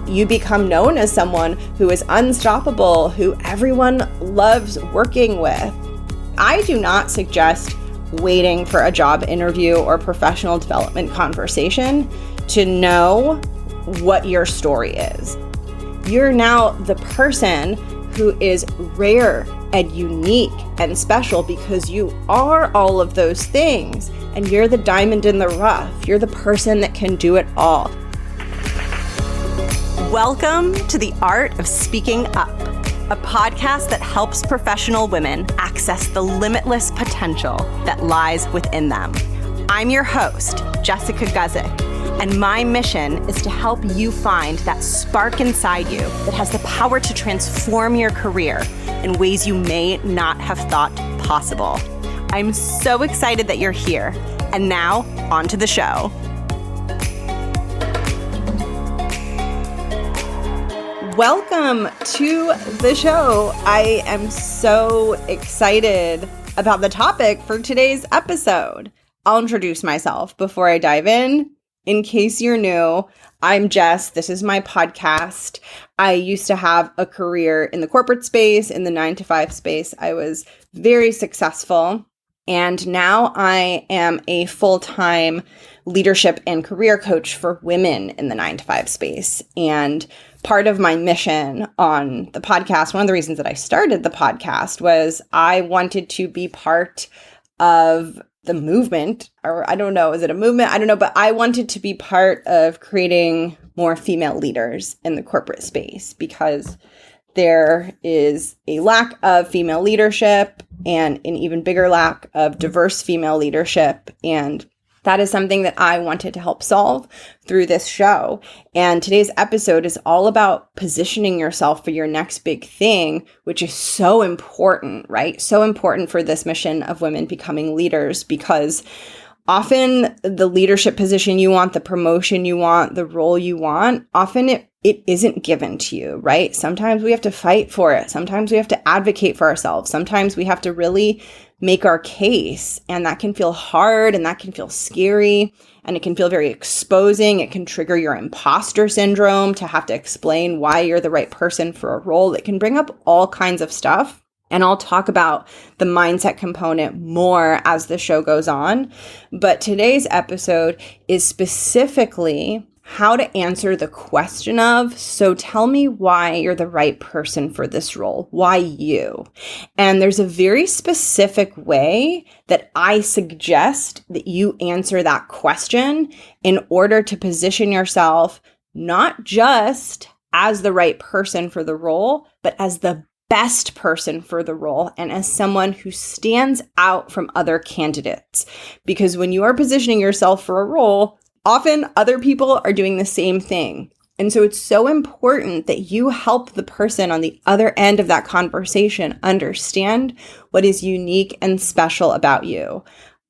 you become known as someone who is unstoppable, who everyone loves working with. I do not suggest waiting for a job interview or professional development conversation to know what your story is. You're now the person who is rare and unique and special because you are all of those things, and you're the diamond in the rough. You're the person that can do it all. Welcome to The Art of Speaking Up, a podcast that helps professional women access the limitless potential that lies within them. I'm your host, Jessica Guzik, and my mission is to help you find that spark inside you that has the power to transform your career in ways you may not have thought possible. I'm so excited that you're here. And now, on to the show. Welcome to the show. I am so excited about the topic for today's episode. I'll introduce myself before I dive in. In case you're new, I'm Jess. This is my podcast. I used to have a career in the corporate space, in the 9-to-5 space. I was very successful. And now I am a full-time leadership and career coach for women in the 9-to-5 space. And part of my mission on the podcast, one of the reasons that I started the podcast, was I wanted to be part of the movement, or I don't know, is it a movement? I don't know, but I wanted to be part of creating more female leaders in the corporate space because there is a lack of female leadership and an even bigger lack of diverse female leadership. And that is something that I wanted to help solve through this show. And today's episode is all about positioning yourself for your next big thing, which is so important, right? So important for this mission of women becoming leaders, because often the leadership position you want, the promotion you want, the role you want, often it isn't given to you, right? Sometimes we have to fight for it. Sometimes we have to advocate for ourselves. Sometimes we have to really make our case, and that can feel hard and that can feel scary and it can feel very exposing. It can trigger your imposter syndrome to have to explain why you're the right person for a role. It can bring up all kinds of stuff. And I'll talk about the mindset component more as the show goes on. But today's episode is specifically how to answer the question of, so tell me why you're the right person for this role. Why you? And there's a very specific way that I suggest that you answer that question in order to position yourself not just as the right person for the role, but as the best person for the role and as someone who stands out from other candidates. Because when you are positioning yourself for a role, often other people are doing the same thing. And so it's so important that you help the person on the other end of that conversation understand what is unique and special about you.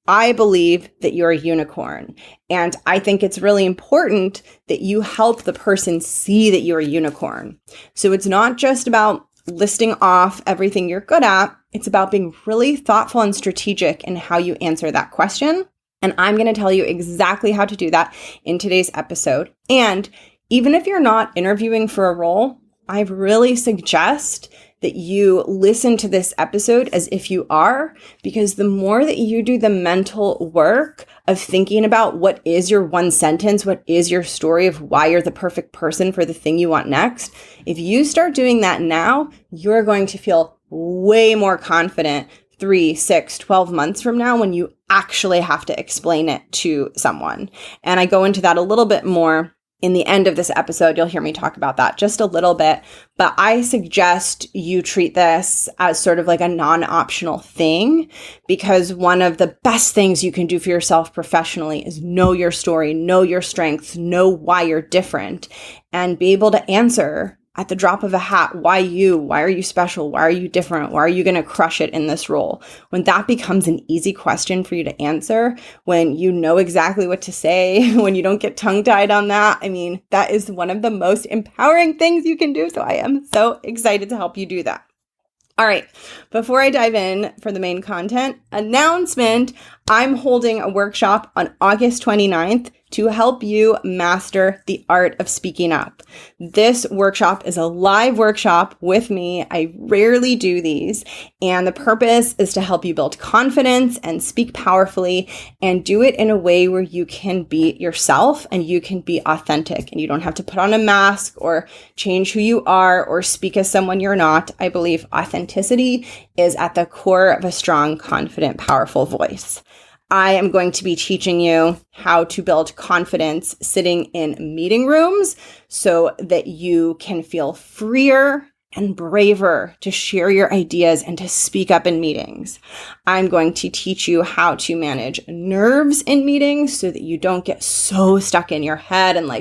I believe that you're a unicorn, and I think it's really important that you help the person see that you're a unicorn. So it's not just about listing off everything you're good at. It's about being really thoughtful and strategic in how you answer that question. And I'm going to tell you exactly how to do that in today's episode. And even if you're not interviewing for a role, I really suggest that you listen to this episode as if you are, because the more that you do the mental work of thinking about what is your one sentence, what is your story of why you're the perfect person for the thing you want next, if you start doing that now, you're going to feel way more confident 3, 6, 12 months from now when you actually have to explain it to someone. And I go into that a little bit more in the end of this episode. You'll hear me talk about that just a little bit, but I suggest you treat this as sort of like a non-optional thing, because one of the best things you can do for yourself professionally is know your story, know your strengths, know why you're different, and be able to answer at the drop of a hat, why you? Why are you special? Why are you different? Why are you going to crush it in this role? When that becomes an easy question for you to answer, when you know exactly what to say, when you don't get tongue-tied on that, I mean, that is one of the most empowering things you can do. So I am so excited to help you do that. All right, before I dive in for the main content announcement, I'm holding a workshop on August 29th to help you master the art of speaking up. This workshop is a live workshop with me. I rarely do these, and the purpose is to help you build confidence and speak powerfully and do it in a way where you can be yourself and you can be authentic and you don't have to put on a mask or change who you are or speak as someone you're not. I believe authenticity is at the core of a strong, confident, powerful voice. I am going to be teaching you how to build confidence sitting in meeting rooms so that you can feel freer and braver to share your ideas and to speak up in meetings. I'm going to teach you how to manage nerves in meetings so that you don't get so stuck in your head and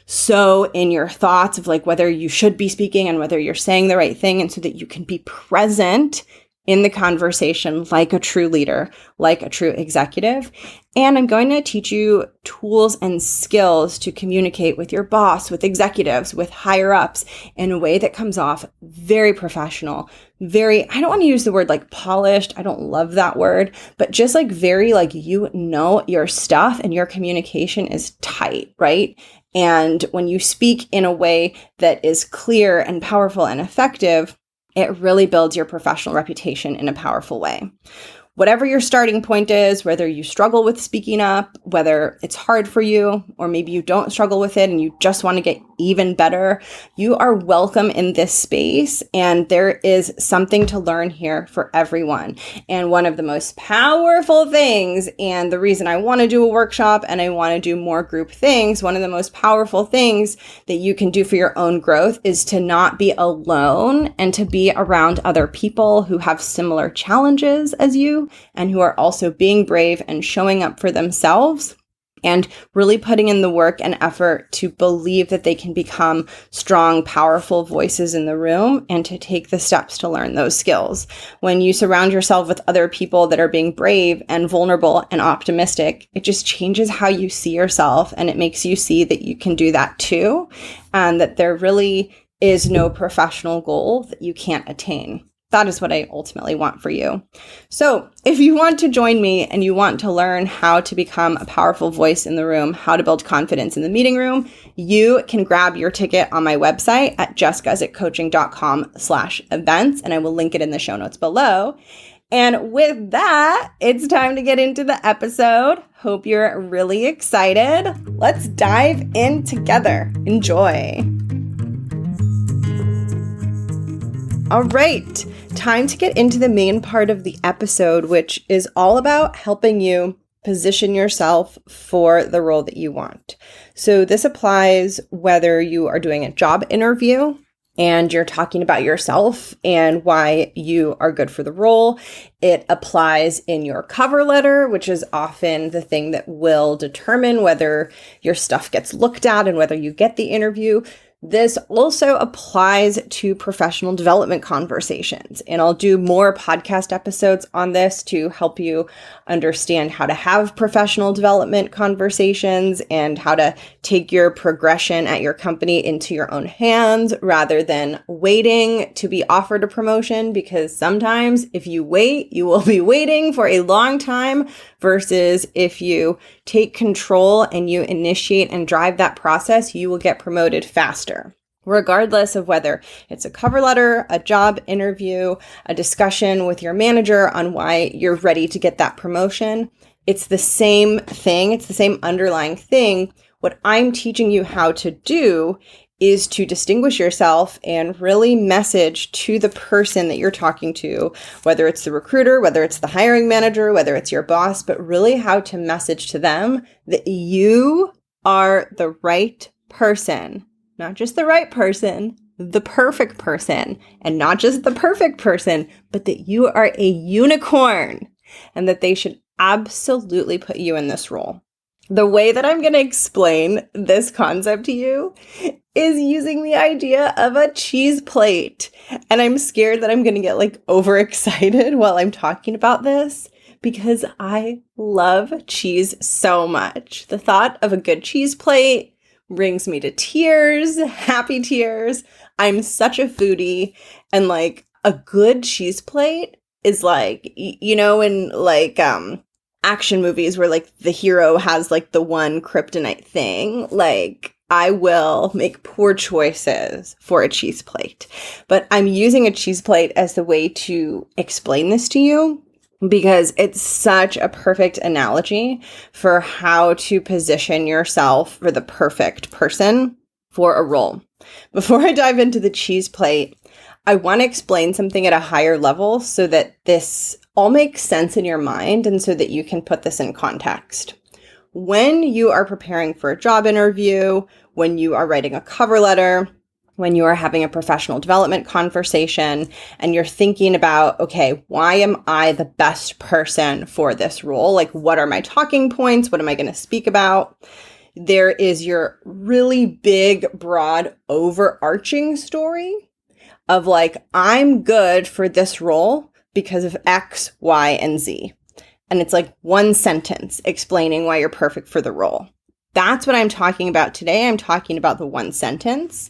so in your thoughts of whether you should be speaking and whether you're saying the right thing, and so that you can be present in the conversation like a true leader, like a true executive. And I'm going to teach you tools and skills to communicate with your boss, with executives, with higher ups in a way that comes off very professional, very, I don't want to use the word polished. I don't love that word, but just very you know your stuff and your communication is tight, right? And when you speak in a way that is clear and powerful and effective, it really builds your professional reputation in a powerful way. Whatever your starting point is, whether you struggle with speaking up, whether it's hard for you, or maybe you don't struggle with it and you just want to get even better, you are welcome in this space. And there is something to learn here for everyone. And one of the most powerful things, and the reason I want to do a workshop and I want to do more group things, one of the most powerful things that you can do for your own growth is to not be alone and to be around other people who have similar challenges as you, and who are also being brave and showing up for themselves and really putting in the work and effort to believe that they can become strong, powerful voices in the room and to take the steps to learn those skills. When you surround yourself with other people that are being brave and vulnerable and optimistic, it just changes how you see yourself, and it makes you see that you can do that too, and that there really is no professional goal that you can't attain. That is what I ultimately want for you. So if you want to join me and you want to learn how to become a powerful voice in the room, how to build confidence in the meeting room, you can grab your ticket on my website at jessguzikcoaching.com/events, and I will link it in the show notes below. And with that, it's time to get into the episode. Hope you're really excited. Let's dive in together. Enjoy. All right, time to get into the main part of the episode, which is all about helping you position yourself for the role that you want. So this applies whether you are doing a job interview and you're talking about yourself and why you are good for the role. It applies in your cover letter, which is often the thing that will determine whether your stuff gets looked at and whether you get the interview. This also applies to professional development conversations, and I'll do more podcast episodes on this to help you understand how to have professional development conversations and how to take your progression at your company into your own hands rather than waiting to be offered a promotion, because sometimes if you wait, you will be waiting for a long time versus if you take control and you initiate and drive that process, you will get promoted faster. Regardless of whether it's a cover letter, a job interview, a discussion with your manager on why you're ready to get that promotion, it's the same thing. It's the same underlying thing. What I'm teaching you how to do is to distinguish yourself and really message to the person that you're talking to, whether it's the recruiter, whether it's the hiring manager, whether it's your boss, but really how to message to them that you are the right person, not just the right person, the perfect person, and not just the perfect person, but that you are a unicorn and that they should absolutely put you in this role. The way that I'm going to explain this concept to you is using the idea of a cheese plate. And I'm scared that I'm going to get overexcited while I'm talking about this because I love cheese so much. The thought of a good cheese plate brings me to tears, happy tears. I'm such a foodie, and a good cheese plate is action movies where like the hero has like the one kryptonite thing. Like, I will make poor choices for a cheese plate. But I'm using a cheese plate as the way to explain this to you because it's such a perfect analogy for how to position yourself for the perfect person for a role. Before I dive into the cheese plate, I want to explain something at a higher level so that this all makes sense in your mind and so that you can put this in context. When you are preparing for a job interview, when you are writing a cover letter, when you are having a professional development conversation, and you're thinking about, okay, why am I the best person for this role? Like, what are my talking points? What am I going to speak about? There is your really big, broad, overarching story of like, I'm good for this role because of X, Y, and Z. And it's like one sentence explaining why you're perfect for the role. That's what I'm talking about today. I'm talking about the one sentence,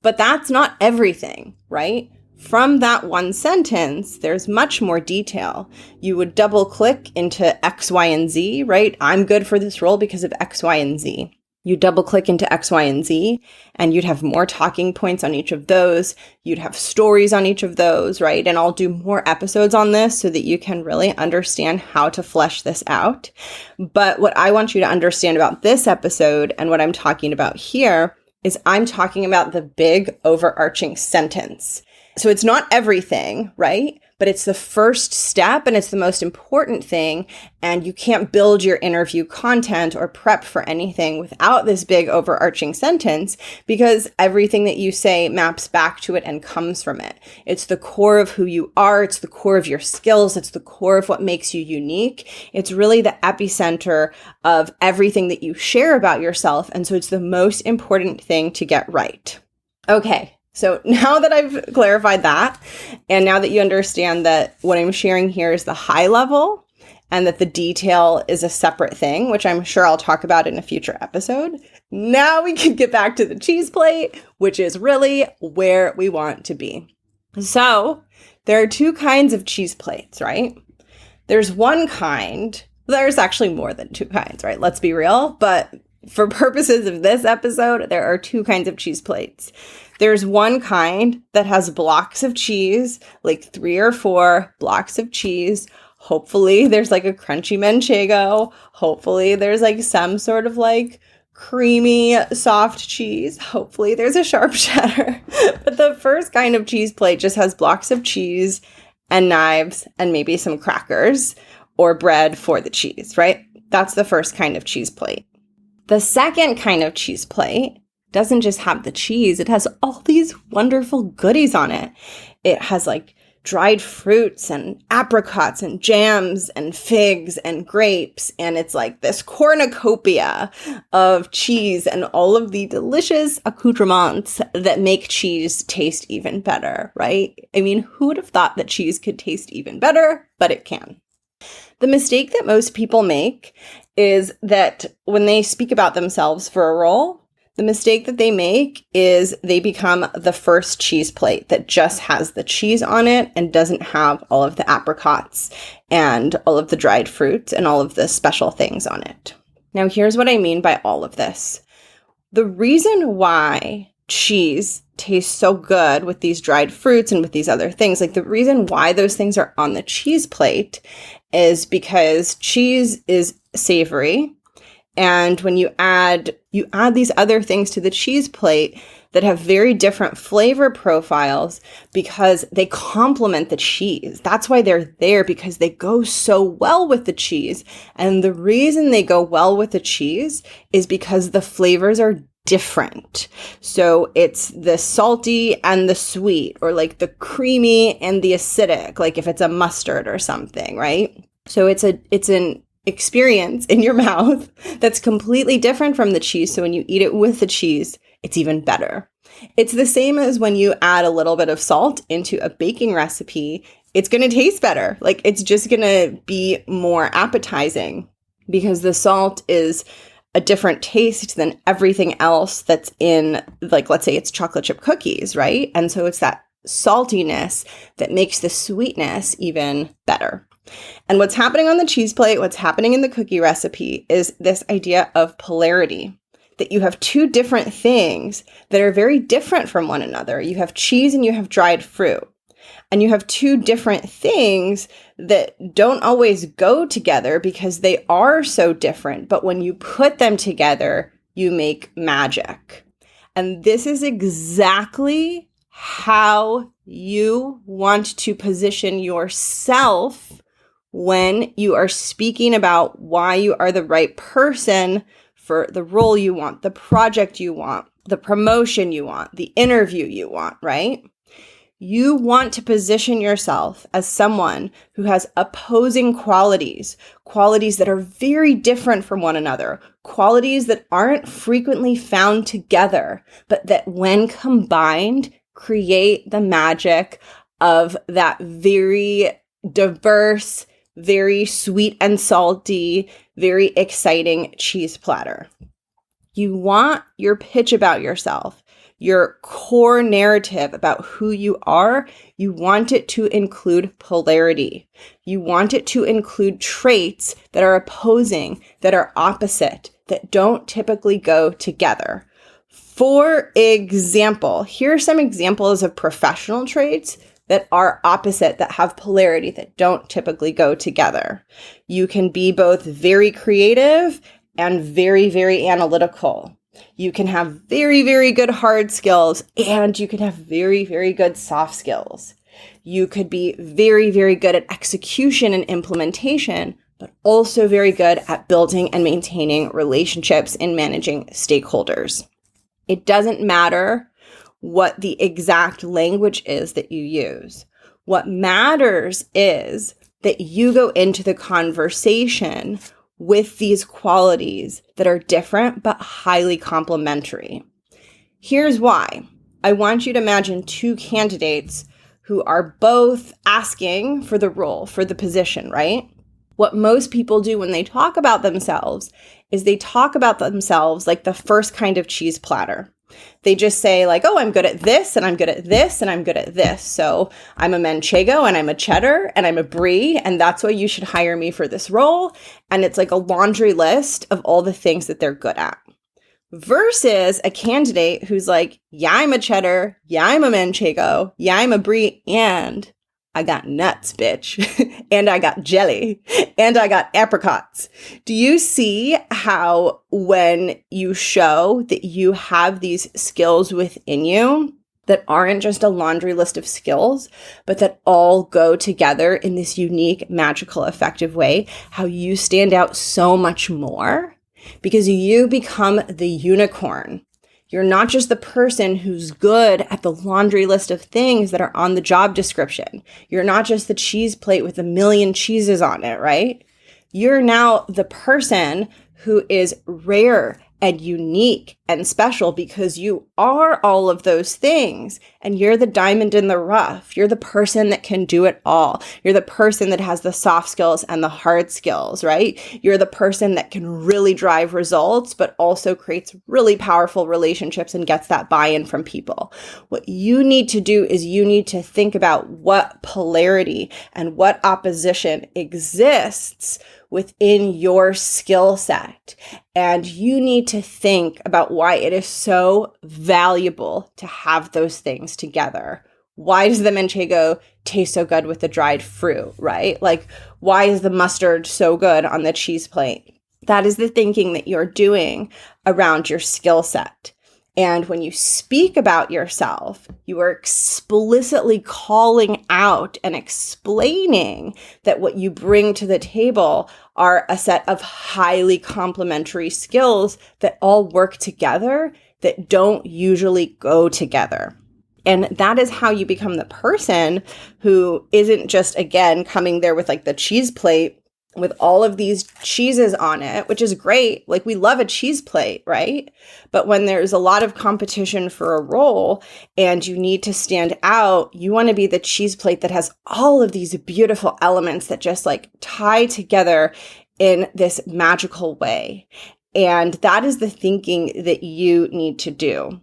but that's not everything, right? From that one sentence, there's much more detail. You would double click into X, Y, and Z, right? I'm good for this role because of X, Y, and Z. You double click into X, Y, and Z, and you'd have more talking points on each of those. You'd have stories on each of those, right? And I'll do more episodes on this so that you can really understand how to flesh this out. But what I want you to understand about this episode and what I'm talking about here is I'm talking about the big overarching sentence. So it's not everything, right? But it's the first step and it's the most important thing. And you can't build your interview content or prep for anything without this big overarching sentence because everything that you say maps back to it and comes from it. It's the core of who you are. It's the core of your skills. It's the core of what makes you unique. It's really the epicenter of everything that you share about yourself. And so it's the most important thing to get right. Okay. So now that I've clarified that, and now that you understand that what I'm sharing here is the high level and that the detail is a separate thing, which I'm sure I'll talk about in a future episode, now we can get back to the cheese plate, which is really where we want to be. So there are two kinds of cheese plates, right? There's one kind, there's actually more than two kinds, right? Let's be real. But for purposes of this episode, there are two kinds of cheese plates. There's one kind that has blocks of cheese, like 3 or 4 blocks of cheese. Hopefully there's like a crunchy manchego. Hopefully there's like some sort of like creamy, soft cheese. Hopefully there's a sharp cheddar. But the first kind of cheese plate just has blocks of cheese and knives and maybe some crackers or bread for the cheese, right? That's the first kind of cheese plate. The second kind of cheese plate doesn't just have the cheese, it has all these wonderful goodies on it. It has like dried fruits and apricots and jams and figs and grapes. And it's like this cornucopia of cheese and all of the delicious accoutrements that make cheese taste even better, right? I mean, who would have thought that cheese could taste even better? But it can. The mistake that most people make is that when they speak about themselves for a role, the mistake that they make is they become the first cheese plate that just has the cheese on it and doesn't have all of the apricots and all of the dried fruits and all of the special things on it. Now, here's what I mean by all of this. The reason why cheese tastes so good with these dried fruits and with these other things, like the reason why those things are on the cheese plate is because cheese is savory. And when you add these other things to the cheese plate that have very different flavor profiles because they complement the cheese. That's why they're there, because they go so well with the cheese. And the reason they go well with the cheese is because the flavors are different. So it's the salty and the sweet, or like the creamy and the acidic, like if it's a mustard or something, right? So it's an experience in your mouth that's completely different from the cheese. So when you eat it with the cheese, it's even better. It's the same as when you add a little bit of salt into a baking recipe, it's going to taste better. Like it's just going to be more appetizing because the salt is a different taste than everything else that's in, like, let's say it's chocolate chip cookies, right? And so it's that saltiness that makes the sweetness even better. And what's happening on the cheese plate, what's happening in the cookie recipe is this idea of polarity, that you have two different things that are very different from one another. You have cheese and you have dried fruit. And you have two different things that don't always go together because they are so different. But when you put them together, you make magic. And this is exactly how you want to position yourself when you are speaking about why you are the right person for the role you want, the project you want, the promotion you want, the interview you want, right? You want to position yourself as someone who has opposing qualities that are very different from one another, qualities that aren't frequently found together, but that when combined, create the magic of that very diverse, very sweet and salty, very exciting cheese platter. You want your pitch about yourself, your core narrative about who you are, you want it to include polarity. You want it to include traits that are opposing, that are opposite, that don't typically go together. For example, here are some examples of professional traits that are opposite, that have polarity, that don't typically go together. You can be both very creative and very, very analytical. You can have very, very good hard skills, and you can have very, very good soft skills. You could be very, very good at execution and implementation, but also very good at building and maintaining relationships and managing stakeholders. It doesn't matter what the exact language is that you use. What matters is that you go into the conversation with these qualities that are different but highly complementary. Here's why. I want you to imagine two candidates who are both asking for the role, for the position, right? What most people do when they talk about themselves is they talk about themselves like the first kind of cheese platter. They just say like, oh, I'm good at this, and I'm good at this, and I'm good at this. So I'm a manchego, and I'm a cheddar, and I'm a brie, and that's why you should hire me for this role. And it's like a laundry list of all the things that they're good at. Versus a candidate who's like, yeah, I'm a cheddar, yeah, I'm a manchego, yeah, I'm a brie, and I got nuts, bitch. And I got jelly. And I got apricots. Do you see how when you show that you have these skills within you that aren't just a laundry list of skills, but that all go together in this unique, magical, effective way, how you stand out so much more? Because you become the unicorn. You're not just the person who's good at the laundry list of things that are on the job description. You're not just the cheese plate with a million cheeses on it, right? You're now the person who is rare and unique and special because you are all of those things. And you're the diamond in the rough. You're the person that can do it all. You're the person that has the soft skills and the hard skills, right? You're the person that can really drive results, but also creates really powerful relationships and gets that buy-in from people. What you need to do is you need to think about what polarity and what opposition exists within your skill set. And you need to think about why it is so valuable to have those things together. Why does the manchego taste so good with the dried fruit, right? Like, why is the mustard so good on the cheese plate? That is the thinking that you're doing around your skill set. And when you speak about yourself, you are explicitly calling out and explaining that what you bring to the table are a set of highly complementary skills that all work together, that don't usually go together. And that is how you become the person who isn't just, again, coming there with like the cheese plate with all of these cheeses on it, which is great. Like, we love a cheese plate, right? But when there's a lot of competition for a role and you need to stand out, you want to be the cheese plate that has all of these beautiful elements that just like tie together in this magical way. And that is the thinking that you need to do.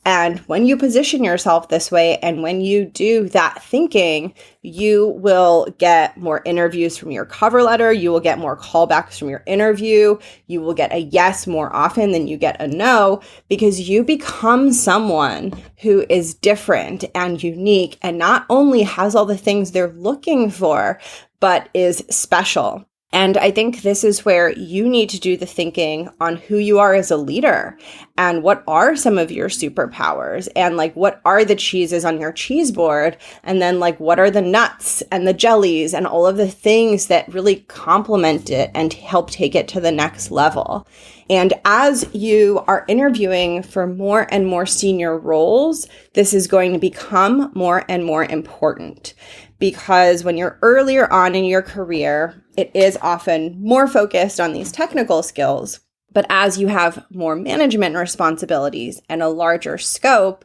And when you position yourself this way, and when you do that thinking, you will get more interviews from your cover letter. You will get more callbacks from your interview. You will get a yes more often than you get a no, because you become someone who is different and unique and not only has all the things they're looking for, but is special. And I think this is where you need to do the thinking on who you are as a leader and what are some of your superpowers and like what are the cheeses on your cheese board, and then like what are the nuts and the jellies and all of the things that really complement it and help take it to the next level. And as you are interviewing for more and more senior roles, this is going to become more and more important, because when you're earlier on in your career, it is often more focused on these technical skills. But as you have more management responsibilities and a larger scope,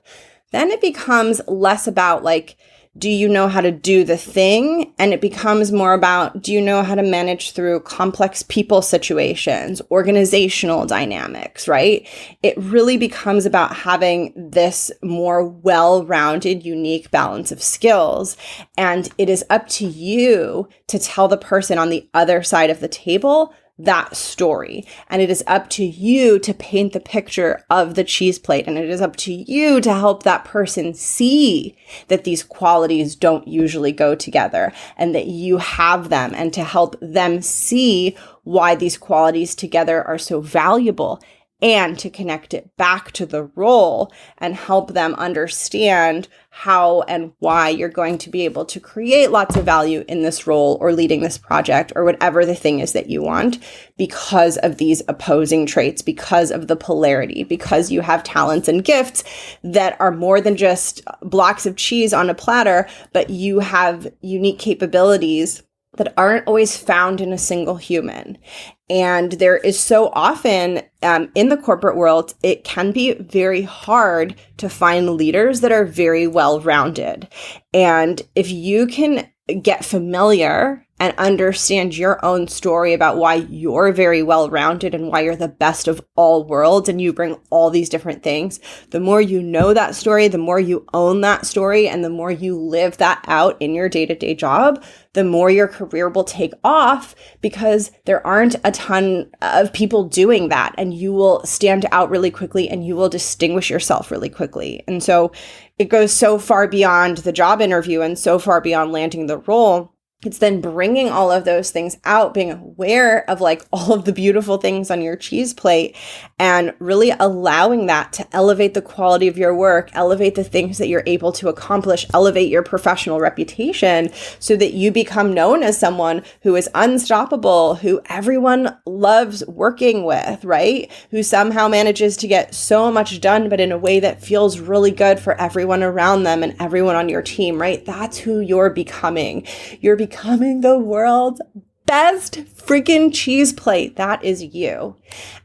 then it becomes less about like, do you know how to do the thing? And it becomes more about, do you know how to manage through complex people situations, organizational dynamics, right? It really becomes about having this more well-rounded, unique balance of skills. And it is up to you to tell the person on the other side of the table that story. And it is up to you to paint the picture of the cheese plate. And it is up to you to help that person see that these qualities don't usually go together and that you have them, and to help them see why these qualities together are so valuable, and to connect it back to the role and help them understand how and why you're going to be able to create lots of value in this role or leading this project or whatever the thing is that you want, because of these opposing traits, because of the polarity, because you have talents and gifts that are more than just blocks of cheese on a platter, but you have unique capabilities that aren't always found in a single human. And there is so often in the corporate world, it can be very hard to find leaders that are very well-rounded. And if you can get familiar and understand your own story about why you're very well-rounded and why you're the best of all worlds and you bring all these different things, the more you know that story, the more you own that story, and the more you live that out in your day-to-day job, the more your career will take off, because there aren't a ton of people doing that, and you will stand out really quickly and you will distinguish yourself really quickly. And so it goes so far beyond the job interview and so far beyond landing the role. It's then bringing all of those things out, being aware of like all of the beautiful things on your cheese plate, and really allowing that to elevate the quality of your work, elevate the things that you're able to accomplish, elevate your professional reputation, so that you become known as someone who is unstoppable, who everyone loves working with, right? Who somehow manages to get so much done, but in a way that feels really good for everyone around them and everyone on your team, right? That's who you're becoming. You're becoming the world's best freaking cheese plate. That is you.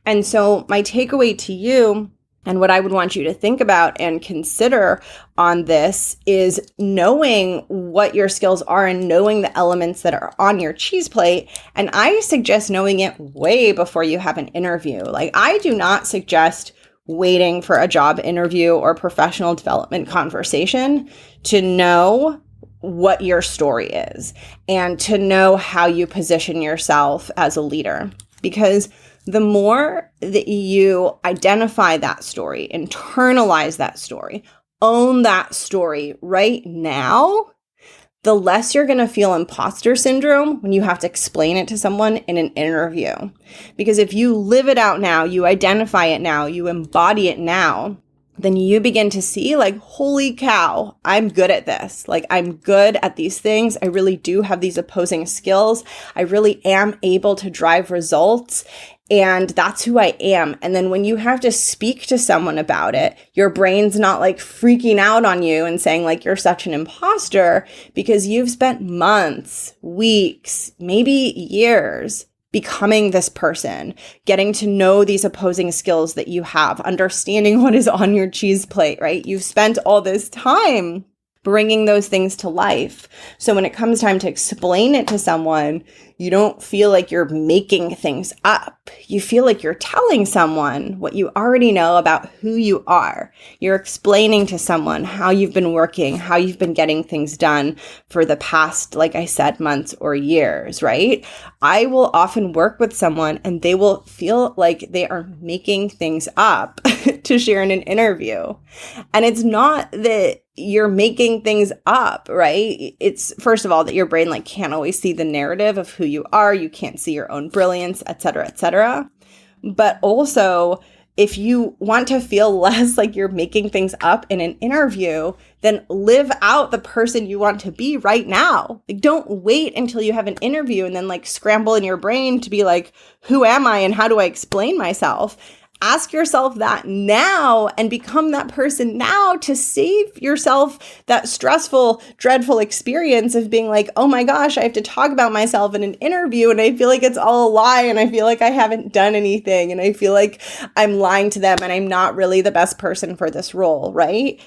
And so my takeaway to you, and what I would want you to think about and consider on this, is knowing what your skills are and knowing the elements that are on your cheese plate. And I suggest knowing it way before you have an interview. Like, I do not suggest waiting for a job interview or professional development conversation to know what your story is and to know how you position yourself as a leader. Because the more that you identify that story, internalize that story, own that story right now, the less you're going to feel imposter syndrome when you have to explain it to someone in an interview. Because if you live it out now, you identify it now, you embody it now, then you begin to see like, holy cow, I'm good at this. Like, I'm good at these things. I really do have these opposing skills. I really am able to drive results. And that's who I am. And then when you have to speak to someone about it, your brain's not like freaking out on you and saying like, you're such an imposter, because you've spent months, weeks, maybe years becoming this person, getting to know these opposing skills that you have, understanding what is on your cheese plate, right? You've spent all this time bringing those things to life. So when it comes time to explain it to someone, You don't feel like you're making things up. You feel like you're telling someone what you already know about who you are. You're explaining to someone how you've been working, how you've been getting things done for the past, like I said, months or years, right? I will often work with someone and they will feel like they are making things up to share in an interview. And it's not that you're making things up, right? It's first of all that your brain can't always see the narrative of who you are. You can't see your own brilliance, et cetera, et cetera. But also, if you want to feel less like you're making things up in an interview, then live out the person you want to be right now. Don't wait until you have an interview and then scramble in your brain to be like, who am I and how do I explain myself? Ask yourself that now and become that person now to save yourself that stressful, dreadful experience of being like, oh my gosh, I have to talk about myself in an interview and I feel like it's all a lie and I feel like I haven't done anything and I feel like I'm lying to them and I'm not really the best person for this role, right?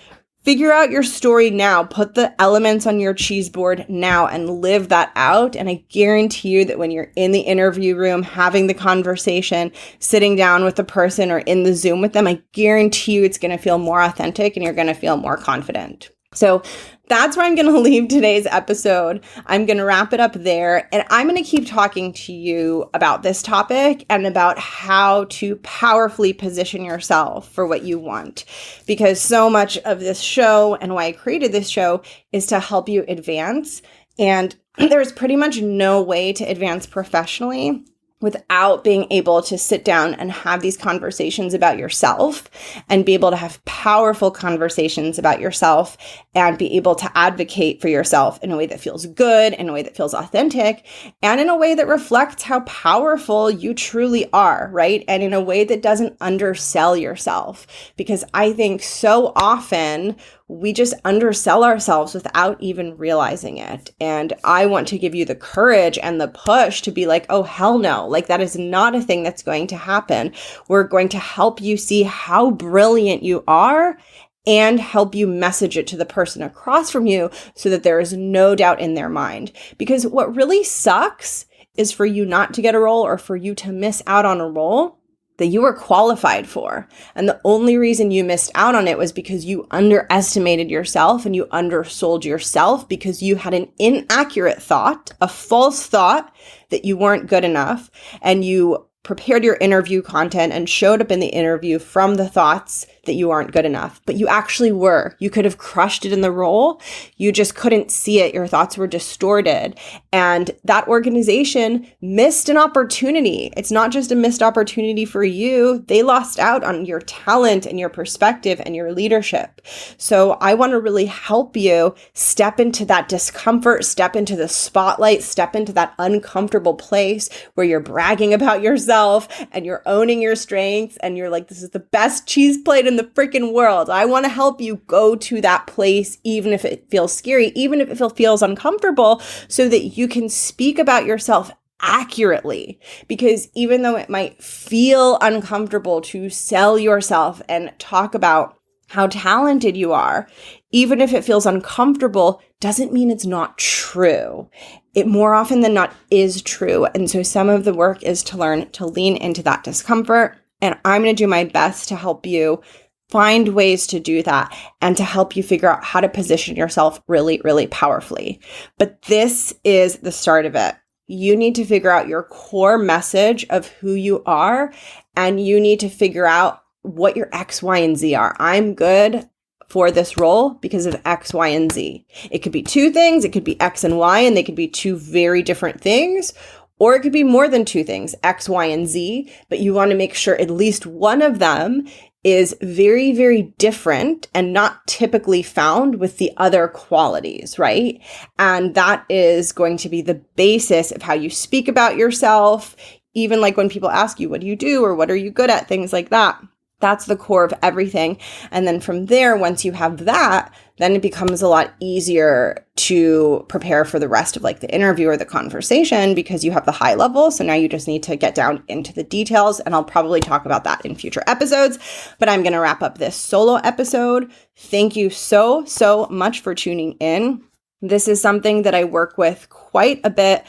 Figure out your story now, put the elements on your cheese board now and live that out. And I guarantee you that when you're in the interview room, having the conversation, sitting down with the person or in the Zoom with them, I guarantee you it's going to feel more authentic and you're going to feel more confident. So that's where I'm going to leave today's episode. I'm going to wrap it up there, and I'm going to keep talking to you about this topic and about how to powerfully position yourself for what you want. Because so much of this show and why I created this show is to help you advance. And there's pretty much no way to advance professionally without being able to sit down and have these conversations about yourself and be able to have powerful conversations about yourself and be able to advocate for yourself in a way that feels good, in a way that feels authentic, and in a way that reflects how powerful you truly are, right? And in a way that doesn't undersell yourself. Because I think so often we just undersell ourselves without even realizing it. And I want to give you the courage and the push to be like, oh, hell no. That is not a thing that's going to happen. We're going to help you see how brilliant you are and help you message it to the person across from you so that there is no doubt in their mind. Because what really sucks is for you not to get a role or for you to miss out on a role that you were qualified for. And the only reason you missed out on it was because you underestimated yourself and you undersold yourself because you had an inaccurate thought, a false thought that you weren't good enough, and you prepared your interview content and showed up in the interview from the thoughts that you aren't good enough, but you actually were. You could have crushed it in the role. You just couldn't see it. Your thoughts were distorted. And that organization missed an opportunity. It's not just a missed opportunity for you. They lost out on your talent and your perspective and your leadership. So I want to really help you step into that discomfort, step into the spotlight, step into that uncomfortable place where you're bragging about yourself and you're owning your strengths and you're like, this is the best cheese plate in the freaking world. I want to help you go to that place, even if it feels scary, even if it feels uncomfortable, so that you can speak about yourself accurately. Because even though it might feel uncomfortable to sell yourself and talk about how talented you are, even if it feels uncomfortable, doesn't mean it's not true. It more often than not is true. And so some of the work is to learn to lean into that discomfort. And I'm going to do my best to help you find ways to do that and to help you figure out how to position yourself really, really powerfully. But this is the start of it. You need to figure out your core message of who you are, and you need to figure out what your X, Y, and Z are. I'm good for this role because of X, Y, and Z. It could be two things. It could be X and Y, and they could be two very different things. Or it could be more than two things, X, Y, and Z, but you want to make sure at least one of them is very, very different and not typically found with the other qualities, right? And that is going to be the basis of how you speak about yourself, even when people ask you, what do you do or what are you good at, things like that. That's the core of everything. And then from there, once you have that, then it becomes a lot easier to prepare for the rest of the interview or the conversation because you have the high level. So now you just need to get down into the details. And I'll probably talk about that in future episodes. But I'm going to wrap up this solo episode. Thank you so, so much for tuning in. This is something that I work with quite a bit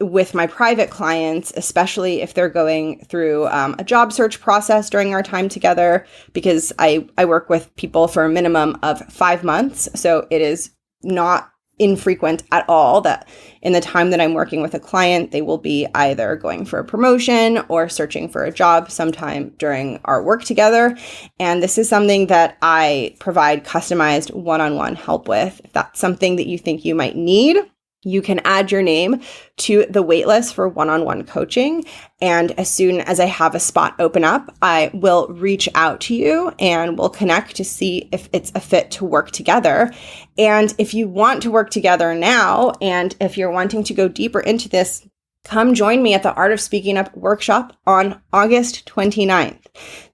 with my private clients, especially if they're going through a job search process during our time together, because I work with people for a minimum of 5 months. So it is not infrequent at all that in the time that I'm working with a client, they will be either going for a promotion or searching for a job sometime during our work together. And this is something that I provide customized one-on-one help with. If that's something that you think you might need, you can add your name to the waitlist for one-on-one coaching. And as soon as I have a spot open up, I will reach out to you and we'll connect to see if it's a fit to work together. And if you want to work together now, and if you're wanting to go deeper into this, come join me at the Art of Speaking Up workshop on August 29th.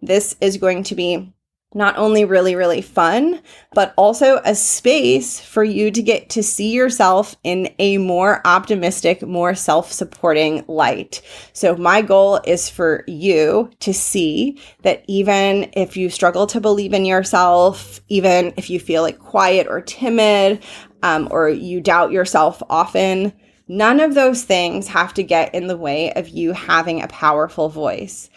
This is going to be not only really, really fun, but also a space for you to get to see yourself in a more optimistic, more self-supporting light. So my goal is for you to see that even if you struggle to believe in yourself, even if you feel like quiet or timid, or you doubt yourself often, none of those things have to get in the way of you having a powerful voice.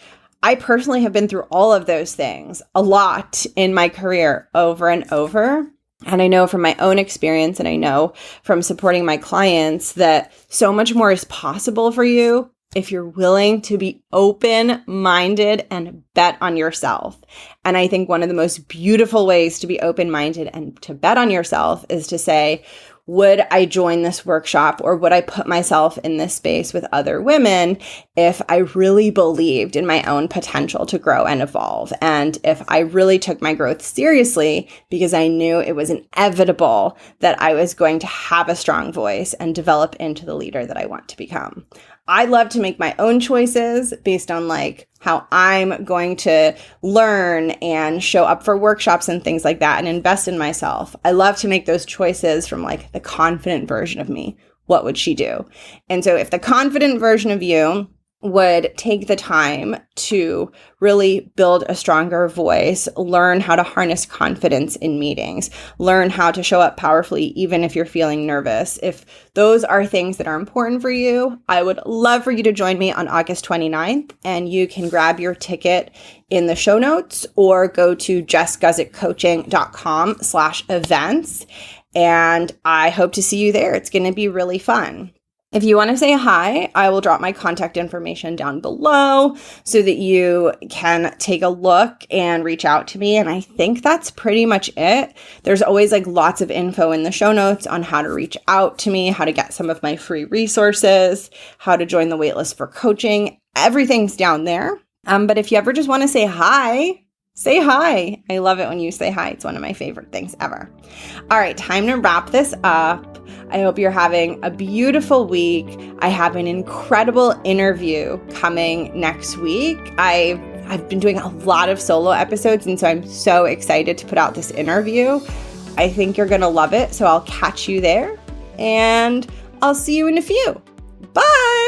I personally have been through all of those things a lot in my career over and over. And I know from my own experience, and I know from supporting my clients, that so much more is possible for you if you're willing to be open-minded and bet on yourself. And I think one of the most beautiful ways to be open-minded and to bet on yourself is to say, would I join this workshop, or would I put myself in this space with other women if I really believed in my own potential to grow and evolve? And if I really took my growth seriously because I knew it was inevitable that I was going to have a strong voice and develop into the leader that I want to become. I love to make my own choices based on how I'm going to learn and show up for workshops and things like that and invest in myself. I love to make those choices from the confident version of me. What would she do? And so if the confident version of you would take the time to really build a stronger voice, learn how to harness confidence in meetings, learn how to show up powerfully even if you're feeling nervous. If those are things that are important for you, I would love for you to join me on August 29th, and you can grab your ticket in the show notes or go to jessguzikcoaching.com/events. And I hope to see you there. It's going to be really fun. If you want to say hi, I will drop my contact information down below so that you can take a look and reach out to me. And I think that's pretty much it. There's always lots of info in the show notes on how to reach out to me, how to get some of my free resources, how to join the waitlist for coaching. Everything's down there. But if you ever just want to say hi, say hi. I love it when you say hi. It's one of my favorite things ever. All right, time to wrap this up. I hope you're having a beautiful week. I have an incredible interview coming next week. I've been doing a lot of solo episodes, and so I'm so excited to put out this interview. I think you're going to love it, so I'll catch you there, and I'll see you in a few. Bye!